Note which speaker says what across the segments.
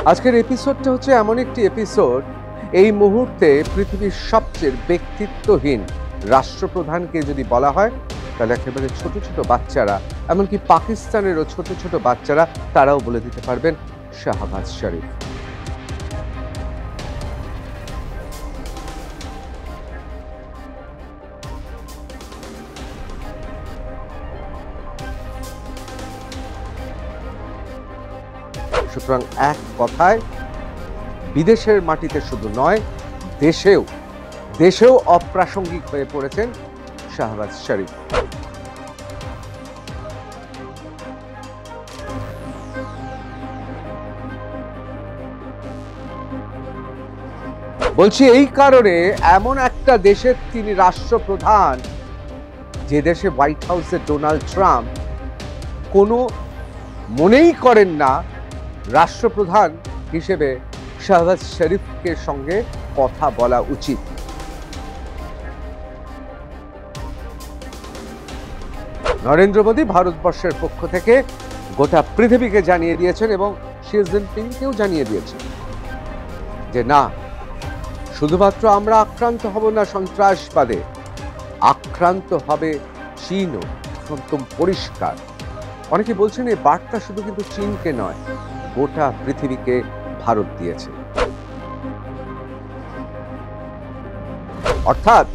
Speaker 1: আজকের এপিসোডটা হচ্ছে এমন একটি এপিসোড, এই মুহূর্তে পৃথিবীর সবচেয়ে ব্যক্তিত্বহীন রাষ্ট্রপ্রধানকে যদি বলা হয় তাহলে একেবারে ছোট ছোট বাচ্চারা, এমনকি পাকিস্তানেরও ছোট ছোট বাচ্চারা তারাও বলে দিতে পারবেন শাহবাজ শরীফ। সুতরাং এক কথায় বিদেশের মাটিতে শুধু নয়, দেশেও অপ্রাসঙ্গিক হয়ে পড়েছেন শাহবাজ শরীফ। বলছি এই কারণে, এমন একটা দেশের তিনি রাষ্ট্রপ্রধান, যে দেশে হোয়াইট হাউসে ডোনাল্ড ট্রাম্প কোনো মনেই করেন না রাষ্ট্রপ্রধান হিসেবে শাহবাজ শরীফকে সঙ্গে কথা বলা উচিত। নরেন্দ্র মোদী ভারতবর্ষের পক্ষ থেকে গোটা পৃথিবীকে জানিয়ে দিয়েছেন এবং শি জিনপিংকেও জানিয়ে দিয়েছেন যে না, শুধুমাত্র আমরা আক্রান্ত হব না সন্ত্রাসবাদে, আক্রান্ত হবে চীনও, একদম পরিষ্কার। অনেকে বলছেন এই বার্তা শুধু কিন্তু চীনকে নয়, গোটা পৃথিবীকে ভারত দিয়েছে। অর্থাৎ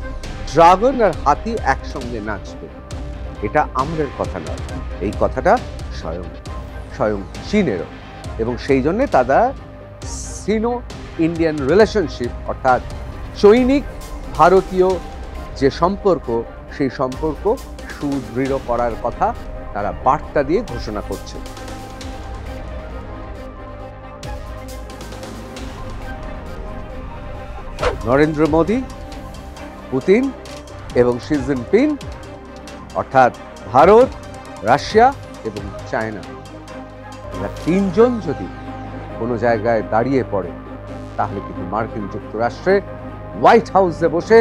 Speaker 1: ড্রাগন আর হাতি একসঙ্গে নাচবে, এটা আমাদের কথা নয়, এই কথাটা স্বয়ং চীনেরও। এবং সেই জন্যে তারা সিনো ইন্ডিয়ান রিলেশনশিপ, অর্থাৎ চৈনিক ভারতীয় যে সম্পর্ক, সেই সম্পর্ক সুদৃঢ় করার কথা তারা বার্তা দিয়ে ঘোষণা করছে। নরেন্দ্র মোদী, পুতিন এবং শি জিনপিং, অর্থাৎ ভারত, রাশিয়া এবং চায়না, এরা তিনজন যদি কোনো জায়গায় দাঁড়িয়ে পড়ে তাহলে কিন্তু মার্কিন যুক্তরাষ্ট্রে হোয়াইট হাউসে বসে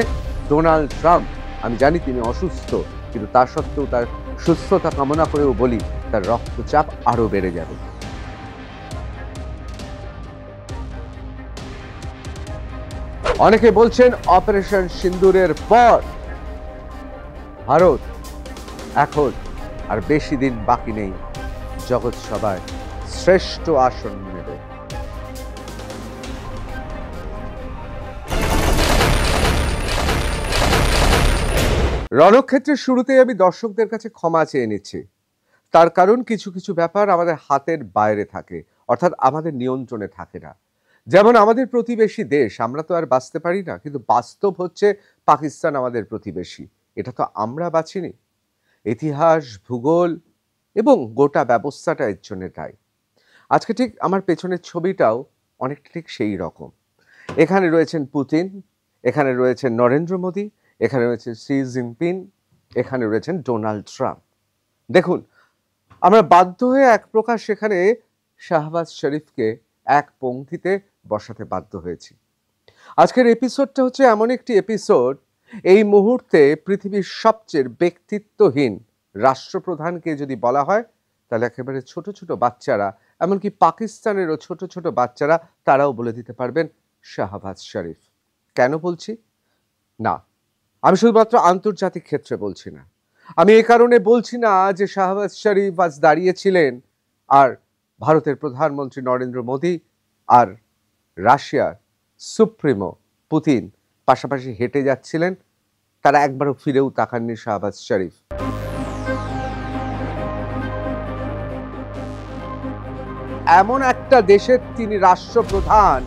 Speaker 1: ডোনাল্ড ট্রাম্প, আমি জানি তিনি অসুস্থ, কিন্তু তা সত্ত্বেও তার সুস্থতা কামনা করেও বলি তার রক্তচাপ আরো বেড়ে যাবে। অনেকে বলছেন অপারেশন সিন্দুরের পর ভারত এখন আর বেশি দিন বাকি নেই, জগৎ সভায় শ্রেষ্ঠ আসন নেবে। রণক্ষেত্রের শুরুতেই আমি দর্শকদের কাছে ক্ষমা চেয়ে নিচ্ছি, তার কারণ কিছু কিছু ব্যাপার আমাদের হাতের বাইরে থাকে, অর্থাৎ আমাদের নিয়ন্ত্রণে থাকে না। যেমন আমাদের প্রতিবেশী দেশ, আমরা তো আর বাঁচতে পারি না, কিন্তু বাস্তব হচ্ছে পাকিস্তান আমাদের প্রতিবেশী, এটা তো আমরা বাঁচিনি। ইতিহাস, ভূগোল এবং গোটা ব্যবস্থাটা এর জন্য তাই। আজকে ঠিক আমার পেছনের ছবিটাও অনেকটা ঠিক সেই রকম। এখানে রয়েছেন পুতিন, এখানে রয়েছেন নরেন্দ্র মোদী, এখানে রয়েছে শি জিনপিং, এখানে রয়েছেন ডোনাল্ড ট্রাম্প। দেখুন, আমরা বাধ্য হয়ে এক প্রকার সেখানে শাহবাজ শরীফকে এক পংক্তিতে বসাতে বাধ্য হয়েছি। আজকের এপিসোডটা হচ্ছে এমন একটি এপিসোড, এই মুহূর্তে পৃথিবীর সবচেয়ে ব্যক্তিত্বহীন রাষ্ট্রপ্রধানকে যদি বলা হয় তাহলে একেবারে ছোট ছোট বাচ্চারা, এমনকি পাকিস্তানেরও ছোট ছোট বাচ্চারা তারাও বলে দিতে পারবেন শাহবাজ শরীফ। কেন বলছি? না, আমি শুধুমাত্র আন্তর্জাতিক ক্ষেত্রে বলছি না, আমি এই কারণে বলছি না যে শাহবাজ শরীফ আজ দাঁড়িয়েছিলেন আর ভারতের প্রধানমন্ত্রী নরেন্দ্র মোদী আর রাশিয়ার সুপ্রিমো পুতিন পাশাপাশি হেঁটে যাচ্ছিলেন, তারা একবারও ফিরেও তাকাননি শাহবাজ শরীফ। এমন একটা দেশের তিনি রাষ্ট্রপ্রধান,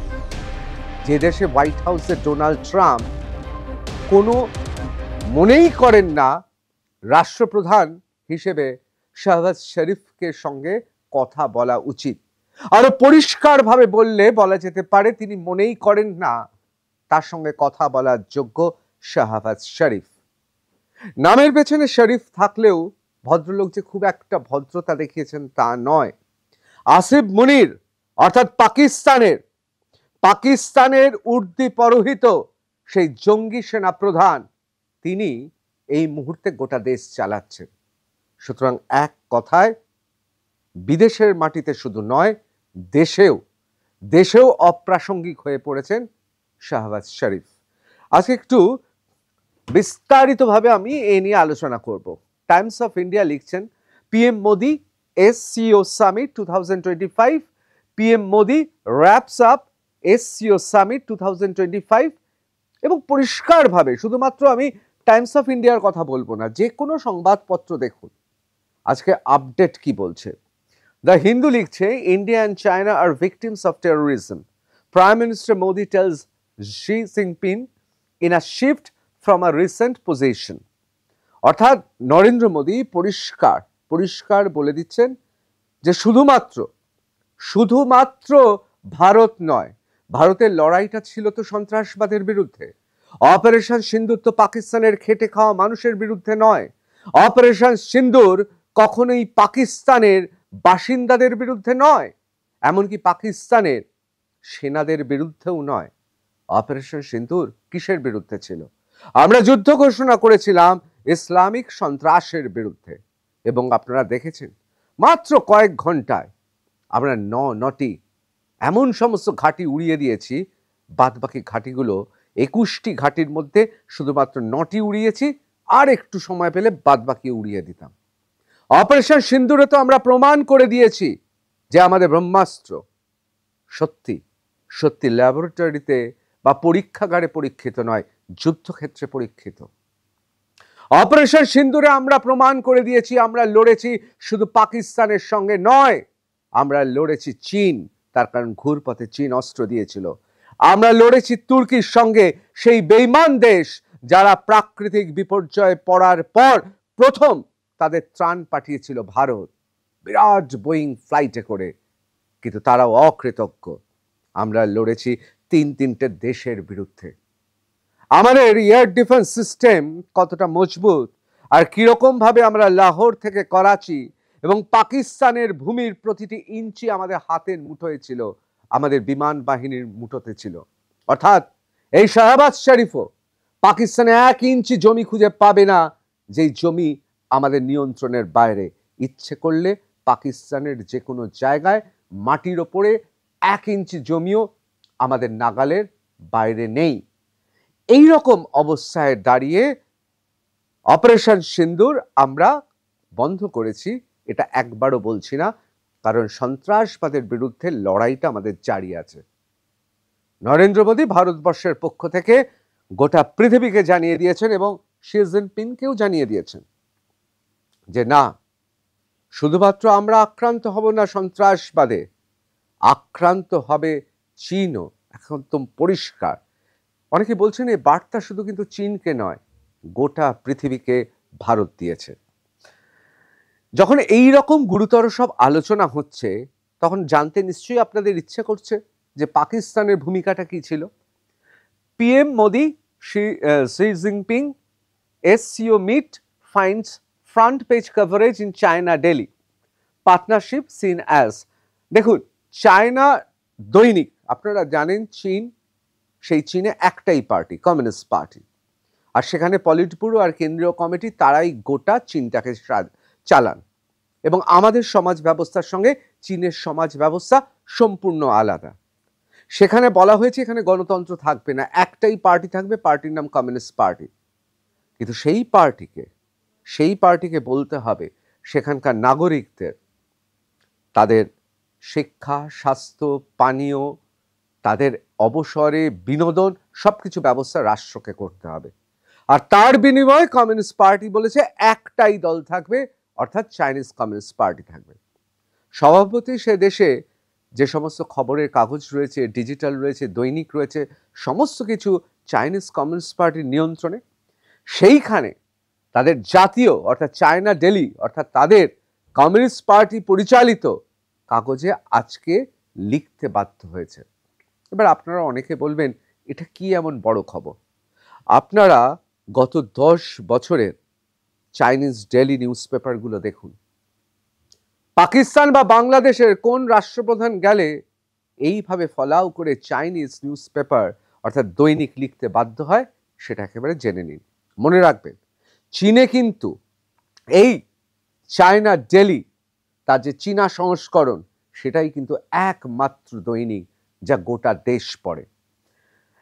Speaker 1: যে দেশে হোয়াইট হাউসে ডোনাল্ড ট্রাম্প কোনো মনেই করেন না রাষ্ট্রপ্রধান হিসেবে শাহবাজ শরীফকে সঙ্গে কথা বলা উচিত। আরো পরিষ্কারভাবে বললে বলা যেতে পারে তিনি মনেই করেন না তার সঙ্গে কথা বলার যোগ্য শাহবাজ শরীফ। নামের পেছনে শরীফ থাকলেও ভদ্রলোক যে খুব একটা ভদ্রতা দেখিয়েছেন তা নয়। আসিফ মুনির, অর্থাৎ পাকিস্তানের উর্দি পরোহিত সেই জঙ্গি সেনা প্রধান, তিনি এই মুহূর্তে গোটা দেশ চালাচ্ছেন। সুতরাং এক কথায় বিদেশের মাটিতে শুধু নয়, দেশেও অপ্রাসঙ্গিক হয়ে পড়েছেন শাহবাজ শরীফ। আজকে একটু বিস্তারিতভাবে আমি এ নিয়ে আলোচনা করব। টাইমস অফ ইন্ডিয়া লিখছেন, PM Modi SCO summit 2025, PM Modi reps up SCO summit 2025। এবং পরিষ্কারভাবে, শুধুমাত্র আমি টাইমস অফ ইন্ডিয়ার কথা বলবো না, যে কোনো সংবাদপত্র দেখুন আজকে আপডেট কি বলছে। দ্য হিন্দু লিখছে, India and China are victims of terrorism, prime minister Modi tells Xi Jinping in a shift from a recent position. অর্থাৎ নরেন্দ্র মোদী পরিষ্কার বলে দিচ্ছেন যে শুধুমাত্র ভারত নয়, ভারতের লড়াইটা ছিল তো সন্ত্রাসবাদের বিরুদ্ধে। অপারেশন সিন্দুর তো পাকিস্তানের খেটে খাওয়া মানুষের বিরুদ্ধে নয়। অপারেশন সিন্দুর কখনোই পাকিস্তানের বাসিন্দাদের বিরুদ্ধে নয়, এমনকি পাকিস্তানের সেনাদের বিরুদ্ধেও নয়। অপারেশন সিন্দুর কিসের বিরুদ্ধে ছিল? আমরা যুদ্ধ ঘোষণা করেছিলাম ইসলামিক সন্ত্রাসের বিরুদ্ধে, এবং আপনারা দেখেছেন মাত্র কয়েক ঘন্টায় আমরা নটি এমন সমস্ত ঘাঁটি উড়িয়ে দিয়েছি। বাদবাকি ঘাঁটিগুলো 21টি ঘাঁটির মধ্যে শুধুমাত্র 9টি উড়িয়েছি, আর একটু সময় পেলে বাদবাকি উড়িয়ে দিতাম। অপারেশন সিন্দুরে তো আমরা প্রমাণ করে দিয়েছি যে আমাদের ব্রহ্মাস্ত্র সত্যি ল্যাবরেটরিতে বা পরীক্ষাগারে পরীক্ষিত নয়, যুদ্ধক্ষেত্রে পরীক্ষিত। অপারেশন সিন্দুরে আমরা প্রমাণ করে দিয়েছি আমরা লড়েছি শুধু পাকিস্তানের সঙ্গে নয়, আমরা লড়েছি চীন, তার কারণ ঘুরপথে চীন অস্ত্র দিয়েছিল। আমরা লড়েছি তুর্কির সঙ্গে, সেই বেঈমান দেশ যারা প্রাকৃতিক বিপর্যয়ে পড়ার পর প্রথম তাদের ত্রাণ পাঠিয়েছিল ভারত, বিরাট বোয়িং ফ্লাইটে করে, কিন্তু তারাও অকৃতজ্ঞ। আমরা লড়েছি তিনটে দেশের বিরুদ্ধে। আমাদের এয়ার ডিফেন্স সিস্টেম কতটা মজবুত, আর কিরকম ভাবে আমরা লাহোর থেকে করাচি এবং পাকিস্তানের ভূমির প্রতিটি ইঞ্চি আমাদের হাতের মুঠোয় ছিল, আমাদের বিমান বাহিনীর মুঠোতে ছিল। অর্থাৎ এই শাহবাজ শরীফও পাকিস্তানে 1 ইঞ্চি জমি খুঁজে পাবে না যেই জমি আমাদের নিয়ন্ত্রণের বাইরে। ইচ্ছে করলে পাকিস্তানের যে কোনো জায়গায় মাটির ওপরে 1 ইঞ্চি জমিও আমাদের নাগালের বাইরে নেই। এই রকম অবস্থায় দাঁড়িয়ে অপারেশন সিন্দুর আমরা বন্ধ করেছি, এটা একবারও বলছি না, কারণ সন্ত্রাসবাদের বিরুদ্ধে লড়াইটা আমাদের জারি আছে। নরেন্দ্র মোদী ভারতবর্ষের পক্ষ থেকে গোটা পৃথিবীকে জানিয়ে দিয়েছেন এবং শি জিনপিংকেও জানিয়ে দিয়েছেন যে না, শুধুমাত্র আমরা আক্রান্ত হব না সন্ত্রাসবাদে, আক্রান্ত হবে চীনও। একদম পরিষ্কার। অনেকে বলছেন এই বার্তা শুধু কিন্তু চীনকে নয়, গোটা পৃথিবীকে ভারত দিয়েছে। যখন এই রকম গুরুতর সব আলোচনা হচ্ছে, তখন জানতে নিশ্চয়ই আপনাদের ইচ্ছে করছে যে পাকিস্তানের ভূমিকাটা কি ছিল। PM Modi Xi Jinping SCO meet finds front page coverage in China Daily, partnership seen as. দেখুন, চায়না দৈনিক, আপনারা জানেন চীন, সেই চীনে একটাই পার্টি, কমিউনিস্ট পার্টি, আর সেখানে পলিট ব্যুরো আর কেন্দ্রীয় কমিটি তারাই গোটা চীনটাকে চালান। এবং আমাদের সমাজ ব্যবস্থার সঙ্গে চীনের সমাজ ব্যবস্থা সম্পূর্ণ আলাদা। সেখানে বলা হয়েছে এখানে গণতন্ত্র থাকবে না, একটাই পার্টি থাকবে, পার্টির নাম কমিউনিস্ট পার্টি। কিন্তু সেই পার্টিকে বলতে হবে সেখানকার নাগরিকদের তাদের শিক্ষা, স্বাস্থ্য, পানীয়, তাদের অবসরে বিনোদন সবকিছু ব্যবস্থা রাষ্ট্রকে করতে হবে। আর তার বিনিময়ে কমিউনিস্ট পার্টি বলেছে একটাই দল থাকবে, অর্থাৎ চাইনিজ কমিউনিস্ট পার্টি থাকবে। স্বভাবতই সে দেশে যে সমস্ত খবরের কাগজ রয়েছে, ডিজিটাল রয়েছে, দৈনিক রয়েছে, সমস্ত কিছু চাইনিজ কমিউনিস্ট পার্টির নিয়ন্ত্রণে। সেইখানে তাদের জাতীয় অর্থাৎ চায়না ডেলি অর্থাৎ তাদের কমিউনিস্ট পার্টি পরিচালিত কাগজে আজকে লিখতে বাধ্য হয়েছে। এবার আপনারা অনেকে বলবেন এটা কি এমন বড় খবর? আপনারা গত 10 বছরের চাইনিজ ডেলি নিউজ পেপারগুলো দেখুন। পাকিস্তান বা বাংলাদেশের কোন রাষ্ট্রপ্রধান গেলে এইভাবে ফলাও করে চাইনিজ নিউজ পেপার অর্থাৎ দৈনিক লিখতে বাধ্য হয়, সেটা একেবারে জেনে নিন। মনে রাখবেন, চীনে কিন্তু এই চায়না ডেলি, তার যে চীনা সংস্করণ, সেটাই কিন্তু একমাত্র দৈনিক যা গোটা দেশ পড়ে।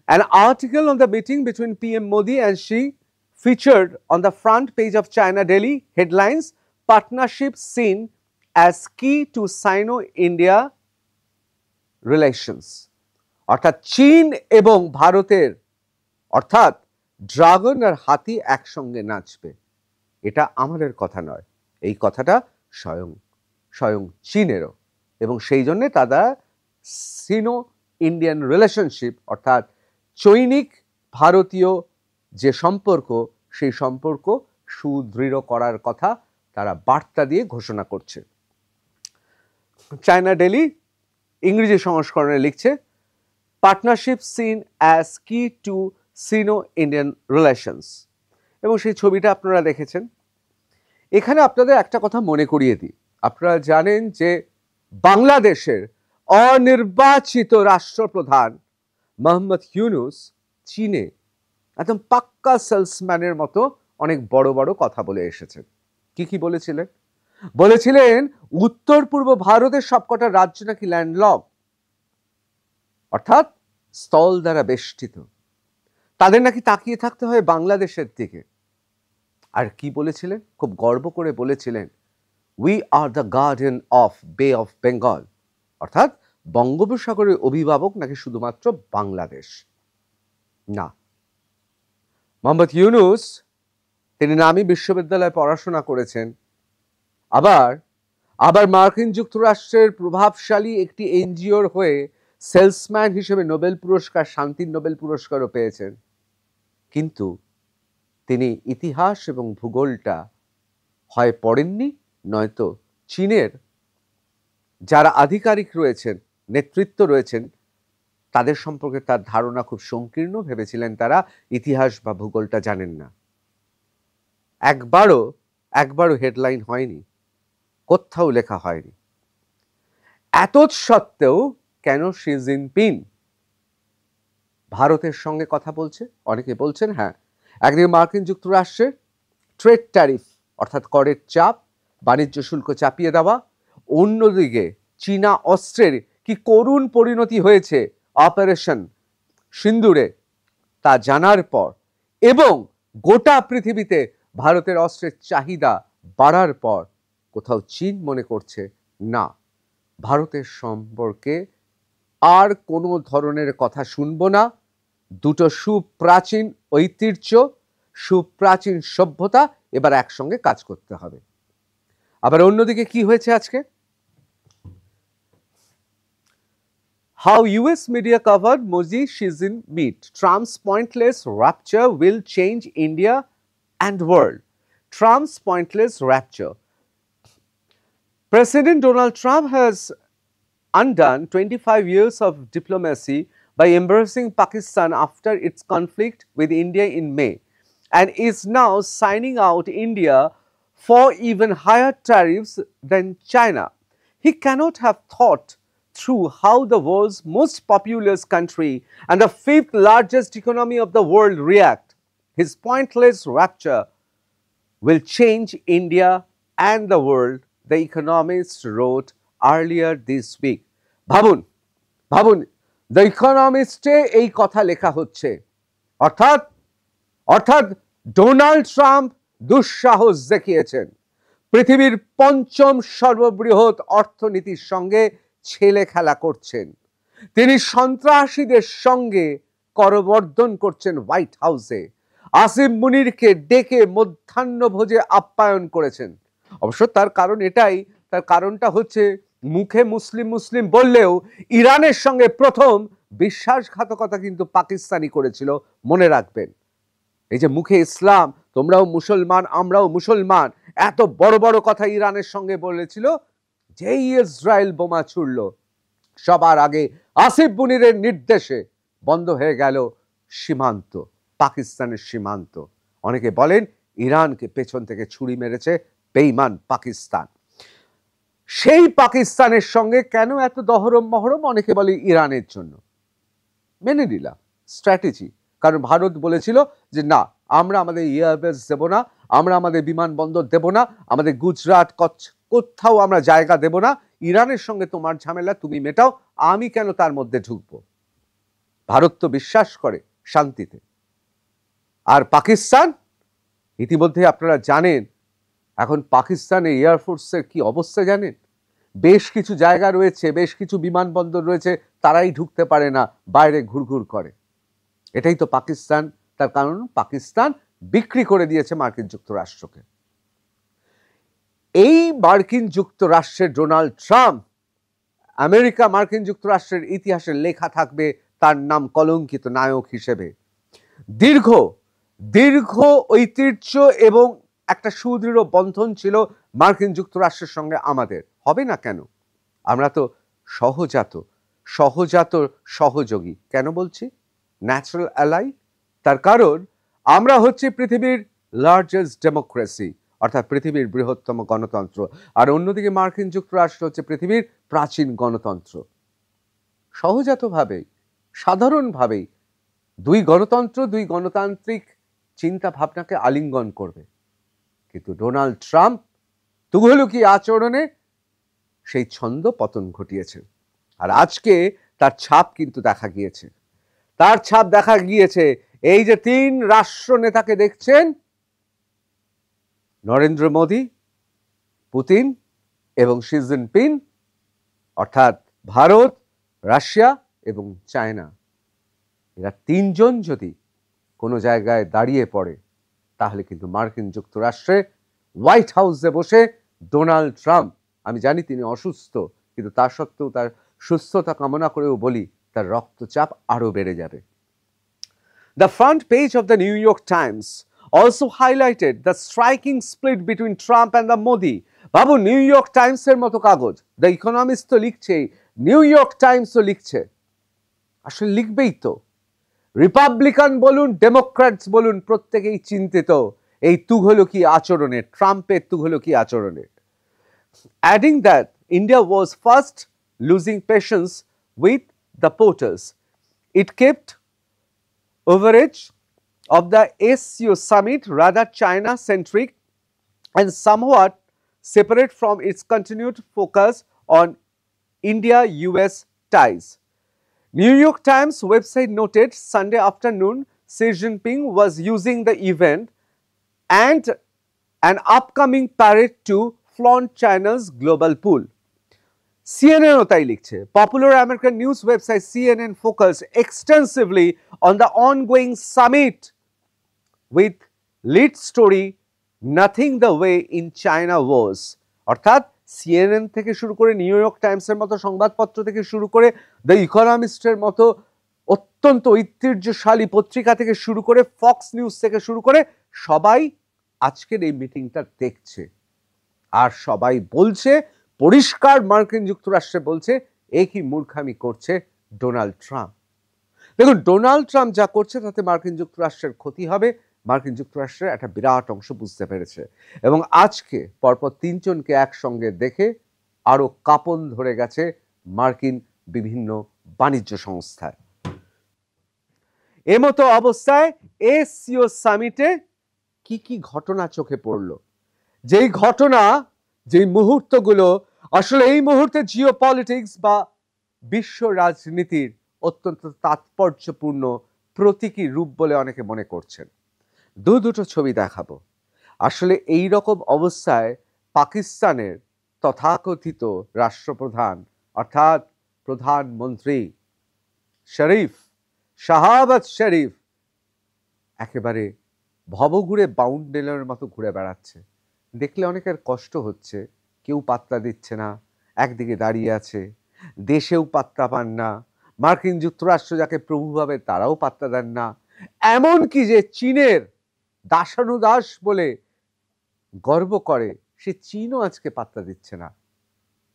Speaker 1: An article on the meeting between PM Modi and Xi featured on the front page of China Daily headlines, partnership seen as key to Sino-India relations. অর্থাৎ চীন এবং ভারতের, অর্থাৎ ড্রাগন আর হাতি একসঙ্গে নাচবে, এটা আমাদের কথা নয়, এই কথাটা স্বয়ং চীনেরও, এবং সেই জন্যে তারা সিনো ইন্ডিয়ান রিলেশনশিপ অর্থাৎ চৈনিক ভারতীয় যে সম্পর্ক, সেই সম্পর্ক সুদৃঢ় করার কথা তারা বার্তা দিয়ে ঘোষণা করছে। চায়না ডেইলি ইংরেজি সংস্করণে লিখছে, পার্টনারশিপ সিন অ্যাজ কি টু সিনো ইন্ডিয়ান রিলেশনস, এবং সেই ছবিটা আপনারা দেখেছেন। এখানে আপনাদের একটা কথা মনে করিয়ে দিই, আপনারা জানেন যে বাংলাদেশের অনির্বাচিত রাষ্ট্রপ্রধান মোহাম্মদ ইউনূস চীনে একদম পাক্কা সেলসম্যানের মতো অনেক বড় বড় কথা বলে এসেছেন। কি বলেছিলেন? বলেছিলেন উত্তর পূর্ব ভারতের সবকটা রাজ্য নাকি ল্যান্ডলক, অর্থাৎ স্থল দ্বারা বেষ্টিত, তাদের নাকি তাকিয়ে থাকতে হয় বাংলাদেশের দিকে। আর কি বলেছিলেন? খুব গর্ব করে বলেছিলেন, we are the guardian of বে অফ বেঙ্গল, অর্থাৎ বঙ্গোপসাগরের অভিভাবক নাকি শুধুমাত্র বাংলাদেশ না। মোহাম্মদ ইউনূস তিনি নামী বিশ্ববিদ্যালয়ে পড়াশোনা করেছেন, আবার মার্কিন যুক্তরাষ্ট্রের প্রভাবশালী একটি এনজিওর হয়ে সেলসম্যান হিসেবে নোবেল পুরস্কার, শান্তির নোবেল পুরস্কারও পেয়েছেন। কিন্তু তিনি ইতিহাস এবং ভূগোলটা হয় পড়েননি, নয়তো চীনের যারা আধিকারিক রয়েছেন, নেতৃত্ব রয়েছেন, তাদের সম্পর্কে তার ধারণা খুব সংকীর্ণ, ভেবেছিলেন তারা ইতিহাস বা ভূগোলটা জানেন না। একবারও হেডলাইন হয়নি, কোথাও লেখা হয়নি। এত সত্ত্বেও কেন শি জিনপিং ভারতের সঙ্গে কথা বলছে? অনেকে বলছেন হ্যাঁ, একদিকে মার্কিন যুক্তরাষ্ট্রের ট্রেড ট্যারিফ অর্থাৎ করের চাপ, বাণিজ্য শুল্ক চাপিয়ে দেওয়া, অন্যদিকে চীনা অস্ত্রের কি করুণ পরিণতি হয়েছে অপারেশন সিন্দুরে তা জানার পর, এবং গোটা পৃথিবীতে ভারতের অস্ত্রের চাহিদা বাড়ার পর কোথাও চীন মনে করছে না, ভারতের সম্পর্কে আর কোনো ধরনের কথা শুনবো না, দুটো সুপ্রাচীন ঐতিহ্য, সুপ্রাচীন সভ্যতা এবার একসঙ্গে কাজ করতে হবে। আবার অন্যদিকে কি হয়েছে আজকে? How US media covered Modi-Xi meet. Trump's pointless rapture will change India and world. Trump's pointless rapture. President Donald Trump has undone 25 years of diplomacy by embracing Pakistan after its conflict with India in May, and is now signing out India for even higher tariffs than China. He cannot have thought through how the world's most populous country and the fifth largest economy of the world react. His pointless rapture will change India and the world, the Economist wrote earlier this week. ভাবুন, the ইকোনমিস্টে এই কথা লেখা হচ্ছে, অর্থাৎ Donald Trump দুঃসাহস দেখিয়েছেন, পৃথিবীর পঞ্চম সর্ববৃহৎ অর্থনীতির সঙ্গে ছেলে খেলা করছেন, তিনি সন্ত্রাসীদের সঙ্গে করমর্দন করছেন হোয়াইট হাউসে, আসিফ মুনিরকে ডেকে মধ্যাহ্নভোজে আপ্যায়ন করেছেন। অবশ্য তার কারণটা হচ্ছে মুখে মুসলিম বললেও ইরানের সঙ্গে প্রথম বিশ্বাসঘাতকতা কিন্তু পাকিস্তানি করেছিল, মনে রাখবেন। এই যে মুখে ইসলাম, তোমরাও মুসলমান আমরাও মুসলমান, এত বড় বড় কথা ইরানের সঙ্গে বলেছিল, যেই ইসরায়েল বোমা ছুড়ল সবার আগে আসিফ মুনিরের নির্দেশে বন্ধ হয়ে গেল সীমান্ত, পাকিস্তানের সীমান্ত। অনেকে বলেন ইরানকে পেছন থেকে ছুরি মেরেছে বেঈমান পাকিস্তান। সেই পাকিস্তানের সঙ্গে কেন এত দহরম মহরম? অনেকে বলে ইরানের জন্য। মেনে নিলাম, স্ট্র্যাটেজি। কারণ ভারত বলেছিল যে না, আমরা আমাদের এয়ারবেস দেব না, আমরা আমাদের বিমানবন্দর দেব না, আমাদের গুজরাট কচ্ছ কোথাও আমরা জায়গা দেব না, ইরানের সঙ্গে তোমার ঝামেলা তুমি মেটাও, আমি কেন তার মধ্যে ঢুকবো? ভারত তো বিশ্বাস করে শান্তিতে। আর পাকিস্তান, ইতিমধ্যে আপনারা জানেন এখন পাকিস্তানের এয়ারফোর্সের কি অবস্থা জানেন? বেশ কিছু জায়গা রয়েছে, বেশ কিছু বিমানবন্দর রয়েছে, তারাই ঢুকতে পারে না, বাইরে ঘুরঘুর করে। এটাই তো পাকিস্তান। তার কারণ পাকিস্তান বিক্রি করে দিয়েছে মার্কিন যুক্তরাষ্ট্রকে। এই মার্কিন যুক্তরাষ্ট্রের ডোনাল্ড ট্রাম্প, আমেরিকা মার্কিন যুক্তরাষ্ট্রের ইতিহাসে লেখা থাকবে তার নাম কলঙ্কিত নায়ক হিসেবে। দীর্ঘ দীর্ঘ ঐতিহ্য এবং একটা সুদৃঢ় বন্ধন ছিল মার্কিন যুক্তরাষ্ট্রের সঙ্গে আমাদের। হবে না কেন? আমরা তো সহজাত সহজাত সহযোগী। কেন বলছি ন্যাচারাল অ্যালাই? তার কারণ আমরা হচ্ছে পৃথিবীর লার্জেস্ট ডেমোক্রেসি, অর্থাৎ পৃথিবীর বৃহত্তম গণতন্ত্র, আর অন্যদিকে মার্কিন যুক্তরাষ্ট্র হচ্ছে পৃথিবীর প্রাচীন গণতন্ত্র। সহজাতভাবেই, সাধারণভাবেই দুই গণতন্ত্র, দুই গণতান্ত্রিক চিন্তা ভাবনাকে আলিঙ্গন করবে। কিন্তু ডোনাল্ড ট্রাম্প তুঘলকি আচরণে সেই ছন্দ পতন ঘটিয়েছে। আর আজকে তার ছাপ কিন্তু দেখা গিয়েছে। তার ছাপ দেখা গিয়েছে এই যে তিন রাষ্ট্র নেতাকে দেখছেন, নরেন্দ্র মোদী, পুতিন এবং শি জিনপিং, অর্থাৎ ভারত, রাশিয়া এবং চায়না। এরা তিনজন যদি কোনো জায়গায় দাঁড়িয়ে পড়ে, তাহলে কিন্তু মার্কিন যুক্তরাষ্ট্রে হোয়াইট হাউসে বসে ডোনাল্ড ট্রাম্প, আমি জানি তিনি অসুস্থ, কিন্তু তা সত্ত্বেও তার সুস্থতা কামনা করেও বলি তার রক্তচাপ আরো বেড়ে যাবে। The front page of the New York Times also highlighted the striking split between Trump and the Modi. Babu, new York টাইমসের মতো কাগজ, দ্য ইকোনমিস্ট তো লিখছেই, নিউ ইয়র্ক টাইমসও লিখছে। আসলে লিখবেই তো। রিপাবলিকান বলুন, ডেমোক্র্যাটস বলুন, প্রত্যেকেই চিন্তিত এই তুঘলকি আচরণে, ট্রাম্পের তুঘলকি আচরণে। Adding that India was first losing patience with the porters. It kept coverage of the SCO summit rather China-centric and somewhat separate from its continued focus on India-US ties. New York Times website noted Sunday afternoon Xi Jinping was using the event and an upcoming parade to flaunt China's global pull. CNN ও তাই লিখছে। Popular American news website CNN focused extensively on the ongoing summit with lead story nothing the way in China was. অর্থাৎ CNN থেকে শুরু করে new York টাইমসের মতো সংবাদপত্র থেকে শুরু করে দ্য ইকোনমিস্টের মতো অত্যন্ত ঐতিহ্যশালী পত্রিকা থেকে শুরু করে ফক্স নিউজ থেকে শুরু করে সবাই আজকের এই মিটিংটা দেখছে। আর সবাই বলছে, পরিষ্কার মার্কিন যুক্তরাষ্ট্রে বলছে, একই মূর্খামি করছে ডোনাল্ড ট্রাম্প। দেখুন, ডোনাল্ড ট্রাম্প যা করছে তাতে মার্কিন যুক্তরাষ্ট্রের ক্ষতি হবে, মার্কিন যুক্তরাষ্ট্রের একটা বিরাট অংশ বুঝতে পেরেছে। এবং আজকে পরপর তিনজনকে একসঙ্গে দেখে আরো কাঁপন ধরে গেছে মার্কিন বিভিন্ন বাণিজ্য সংস্থায়। এমতো অবস্থায় এসসিও সামিটে কি কি ঘটনা চোখে পড়ল, যেই ঘটনা, যেই মুহূর্তগুলো আসলে এই মুহূর্তে জিওপলিটিক্স বা বিশ্ব রাজনীতির অত্যন্ত তাৎপর্যপূর্ণ প্রতীকী রূপ বলে অনেকে মনে করছেন। দুটো ছবি দেখাবো। আসলে এই রকম অবস্থায় পাকিস্তানের তথাকথিত রাষ্ট্রপ্রধান অর্থাৎ প্রধানমন্ত্রী শরীফ, শাহাবাজ শরীফ একেবারে ভবঘুরে বাউন্ডেলের মতো ঘুরে বেড়াচ্ছে। দেখলে অনেকের কষ্ট হচ্ছে, কেউ পাত্তা দিচ্ছে না, একদিকে দাঁড়িয়ে আছে, দেশেও পাত্তা পান না, মার্কিন যুক্তরাষ্ট্র যাকে প্রভু ভাবে তারাও পাত্তা দেন না, এমনকি যে চীনের দাসানুদাস বলে গর্ব করে সে চীনও আজকে পাত্তা দিচ্ছে না।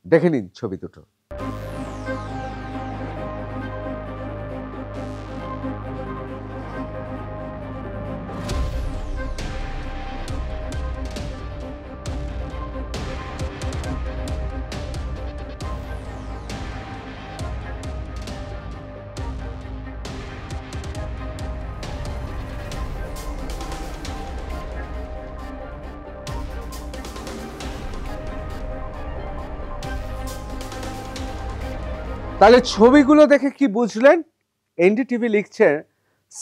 Speaker 1: দেখে নিন ছবি দুটো। তাহলে ছবিগুলো দেখে কি বুঝলেন? এনডিটিভি লিখছে,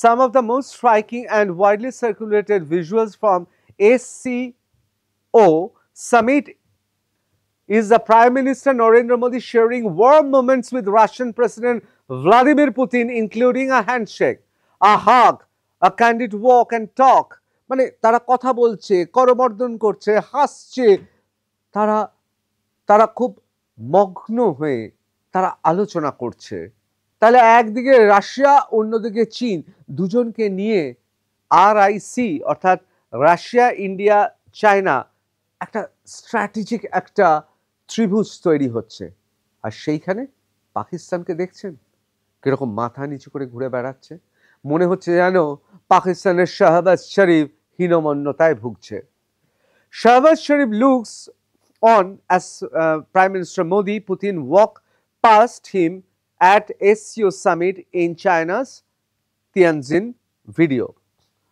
Speaker 1: some of the most striking and widely circulated visuals from SCO summit is the Prime Minister Narendra Modi sharing warm moments with Russian President Vladimir Putin, including a handshake, a hug, a candid walk and talk. মানে তারা কথা বলছে, করমর্দন করছে, হাসছে, তারা তারা খুব মগ্ন হয়ে তারা আলোচনা করছে। তাহলে একদিকে রাশিয়া, অন্যদিকে চীন, দুজনকে নিয়ে RIC অর্থাৎ রাশিয়া, ইন্ডিয়া, চায়না একটা স্ট্র্যাটেজিক একটা ত্রিভুজ তৈরি হচ্ছে। আর সেইখানে পাকিস্তানকে দেখছেন কিরকম মাথা নিচু করে ঘুরে বেড়াচ্ছে, মনে হচ্ছে যেন পাকিস্তানের শাহবাজ শরীফ হীনমন্যতায় ভুগছে। শাহবাজ শরীফ looks on as Prime Minister Modi, Putin walk past him at SCO summit in China's Tianjin video.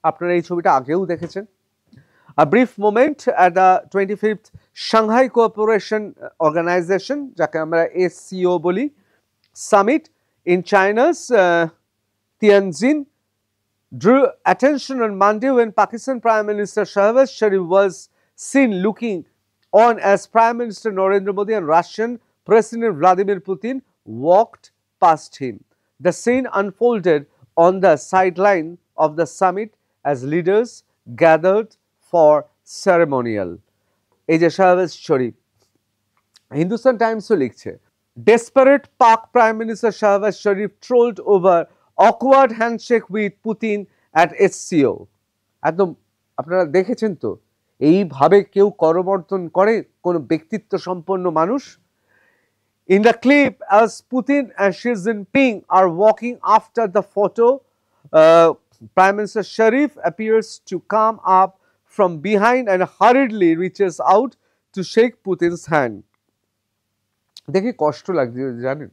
Speaker 1: আপনারা এই ছবিটা আগেও দেখেছেন। A brief moment at the 25th Shanghai Cooperation Organization, যাকে আমরা SCO বলি, summit in China's Tianjin drew attention on Monday when Pakistan Prime Minister Shahbaz Sharif was seen looking on as Prime Minister Narendra Modi and Russian President Vladimir Putin walked past him. The scene unfolded on the sideline of the summit as leaders gathered for ceremonial. এই যে শাহবাজ শরীফ, হিন্দুস্তান টাইমসও লিখছে, desperate Pak Prime Minister Shahbaz Sharif trolled over awkward handshake with Putin at SCO. একদম আপনারা দেখেছেন তো, এইভাবে কেউ করমর্দন করে কোন ব্যক্তিত্ব সম্পন্ন মানুষ? In the clip, as Putin and Xi Jinping are walking after the photo, Prime Minister Sharif appears to come up from behind and hurriedly reaches out to shake Putin's hand. দেখে কষ্ট লাগছে, জানেন,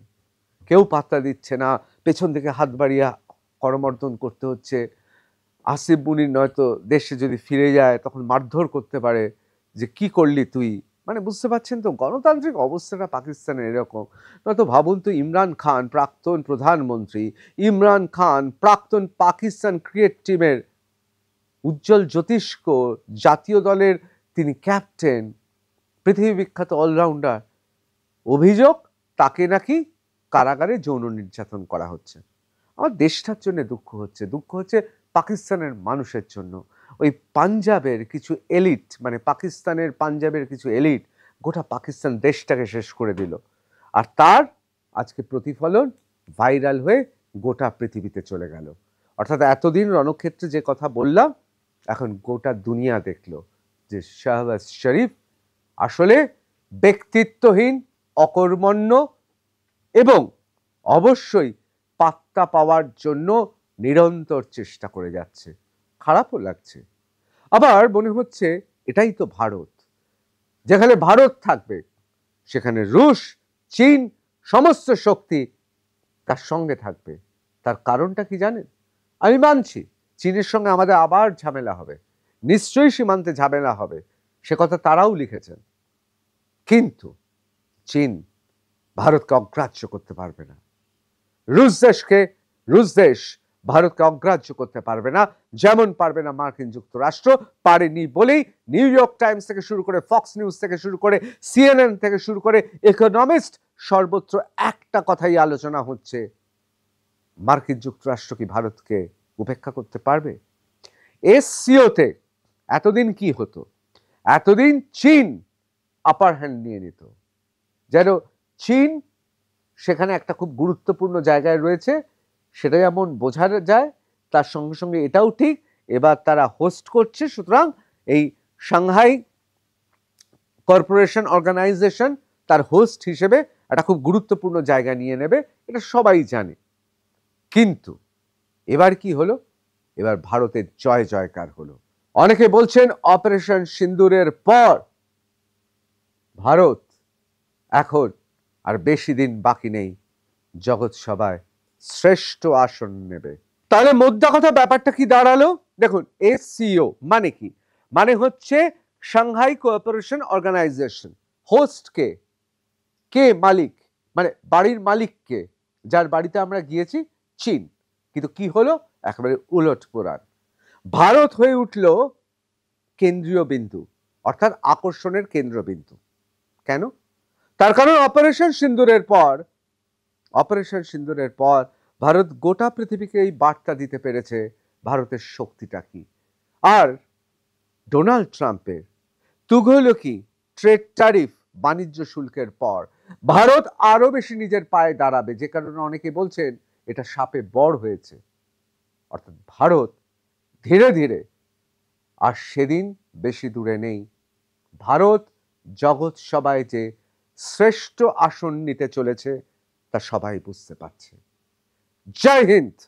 Speaker 1: কেউ পাত্তা দিচ্ছে না, পেছন থেকে হাত বাড়িয়ে করমর্দন করতে হচ্ছে। আসিফ মুনির নয়তো দেশে যদি ফিরে যায় তখন মারধর করতে পারে যে কি করলি তুই, মানে বুঝতে পারছেন তো গণতান্ত্রিক অবস্থাটা পাকিস্তানের এরকম। নয়তো ভাবুন তো, ইমরান খান প্রাক্তন প্রধানমন্ত্রী, ইমরান খান প্রাক্তন পাকিস্তান ক্রিকেট টিমের উজ্জ্বল জ্যোতিষ্ক, জাতীয় দলের তিনি ক্যাপ্টেন, পৃথিবী বিখ্যাত অলরাউন্ডার, অভিযোগ তাকে নাকি কারাগারে যৌন নির্যাতন করা হচ্ছে। আমার দেশটার জন্য দুঃখ হচ্ছে, দুঃখ হচ্ছে পাকিস্তানের মানুষের জন্য। ওই পাঞ্জাবের কিছু এলিট, মানে পাকিস্তানের পাঞ্জাবের কিছু এলিট গোটা পাকিস্তান দেশটাকে শেষ করে দিল, আর তার আজকে প্রতিফলন ভাইরাল হয়ে গোটা পৃথিবীতে চলে গেল। অর্থাৎ এতদিন রণক্ষেত্রে যে কথা বললাম, এখন গোটা দুনিয়া দেখলো যে শাহবাজ শরীফ আসলে ব্যক্তিত্বহীন, অকর্মণ্য এবং অবশ্যই পাত্তা পাওয়ার জন্য নিরন্তর চেষ্টা করে যাচ্ছে। খারাপও লাগছে, আবার মনে হচ্ছে এটাই তো ভারত। যেখানে ভারত থাকবে সেখানে রুশ, চীন সমস্ত শক্তি তার সঙ্গে থাকবে। তার কারণটা কি জানেন? আমি মানছি চীনের সঙ্গে আমাদের আবার ঝামেলা হবে, নিশ্চয়ই সীমান্তে ঝামেলা হবে, সে কথা তারাও লিখেছেন। কিন্তু চীন ভারতকে অগ্রাহ্য করতে পারবে না, রুশ দেশ ভারতকে অগ্রাহ্য করতে পারবে না, যেমন পারবে না মার্কিন যুক্তরাষ্ট্র। পারেনি বলেই নিউ ইয়র্ক টাইমস থেকে শুরু করে, ফক্স নিউজ থেকে শুরু করে, CNN থেকে শুরু করে, ইকোনমিস্ট, সর্বত্র একটা কথাই আলোচনা হচ্ছে, মার্কিন যুক্তরাষ্ট্র কি ভারতকে উপেক্ষা করতে পারবে? SCOতে এতদিন কি হতো? এতদিন চীন আপার হ্যান্ড নিয়ে নিত, যেন চীন সেখানে একটা খুব গুরুত্বপূর্ণ জায়গায় রয়েছে, সেটা যেমন বোঝা যায়। তার সঙ্গে সঙ্গে এটাও ঠিক, এবার তারা হোস্ট করছে, সুতরাং এই সাংহাই কর্পোরেশন অর্গানাইজেশন তার হোস্ট হিসেবে একটা খুব গুরুত্বপূর্ণ জায়গা নিয়ে নেবে, এটা সবাই জানে। কিন্তু এবার কি হলো? এবার ভারতের জয় জয়কার হলো। অনেকে বলছেন অপারেশন সিন্দুরের পর ভারত এখন আর বেশি দিন বাকি নেই, জগৎ সভায় শ্রেষ্ঠ আসন নেবে। তাহলে মোদ্দা কথা ব্যাপারটা কি দাঁড়ালো? দেখুন, SCO মানে কি? মানে হচ্ছে সাংহাই কোঅপারেশন অর্গানাইজেশন। হোস্ট কে? কে মালিক? মানে বাড়ির মালিককে, যার বাড়িতে আমরা গিয়েছি চীন, কিন্তু কি হলো একেবারে উলট পুরাণ। ভারত হয়ে উঠল কেন্দ্রীয় বিন্দু, অর্থাৎ আকর্ষণের কেন্দ্রবিন্দু। কেন? তার কারণ অপারেশন সিন্দুরের পর ভারত গোটা পৃথিবীকে এই বার্তা দিতে পেরেছে ভারতের শক্তিটা কি। আর ডোনাল্ড ট্রাম্পের তুঘলকি ট্রেড ট্যারিফ বাণিজ্য শুল্কের পর ভারত আরো বেশি নিজের পায়ে দাঁড়াবে, যে কারণে অনেকে বলছেন এটা সাপে বর হয়েছে। অর্থাৎ ভারত ধীরে ধীরে, আর সেদিন বেশি দূরে নেই, ভারত জগৎ সভায় যে শ্রেষ্ঠ আসন নিতে চলেছে তা সবাই বুঝতে পারছে। জয় হিন্দ।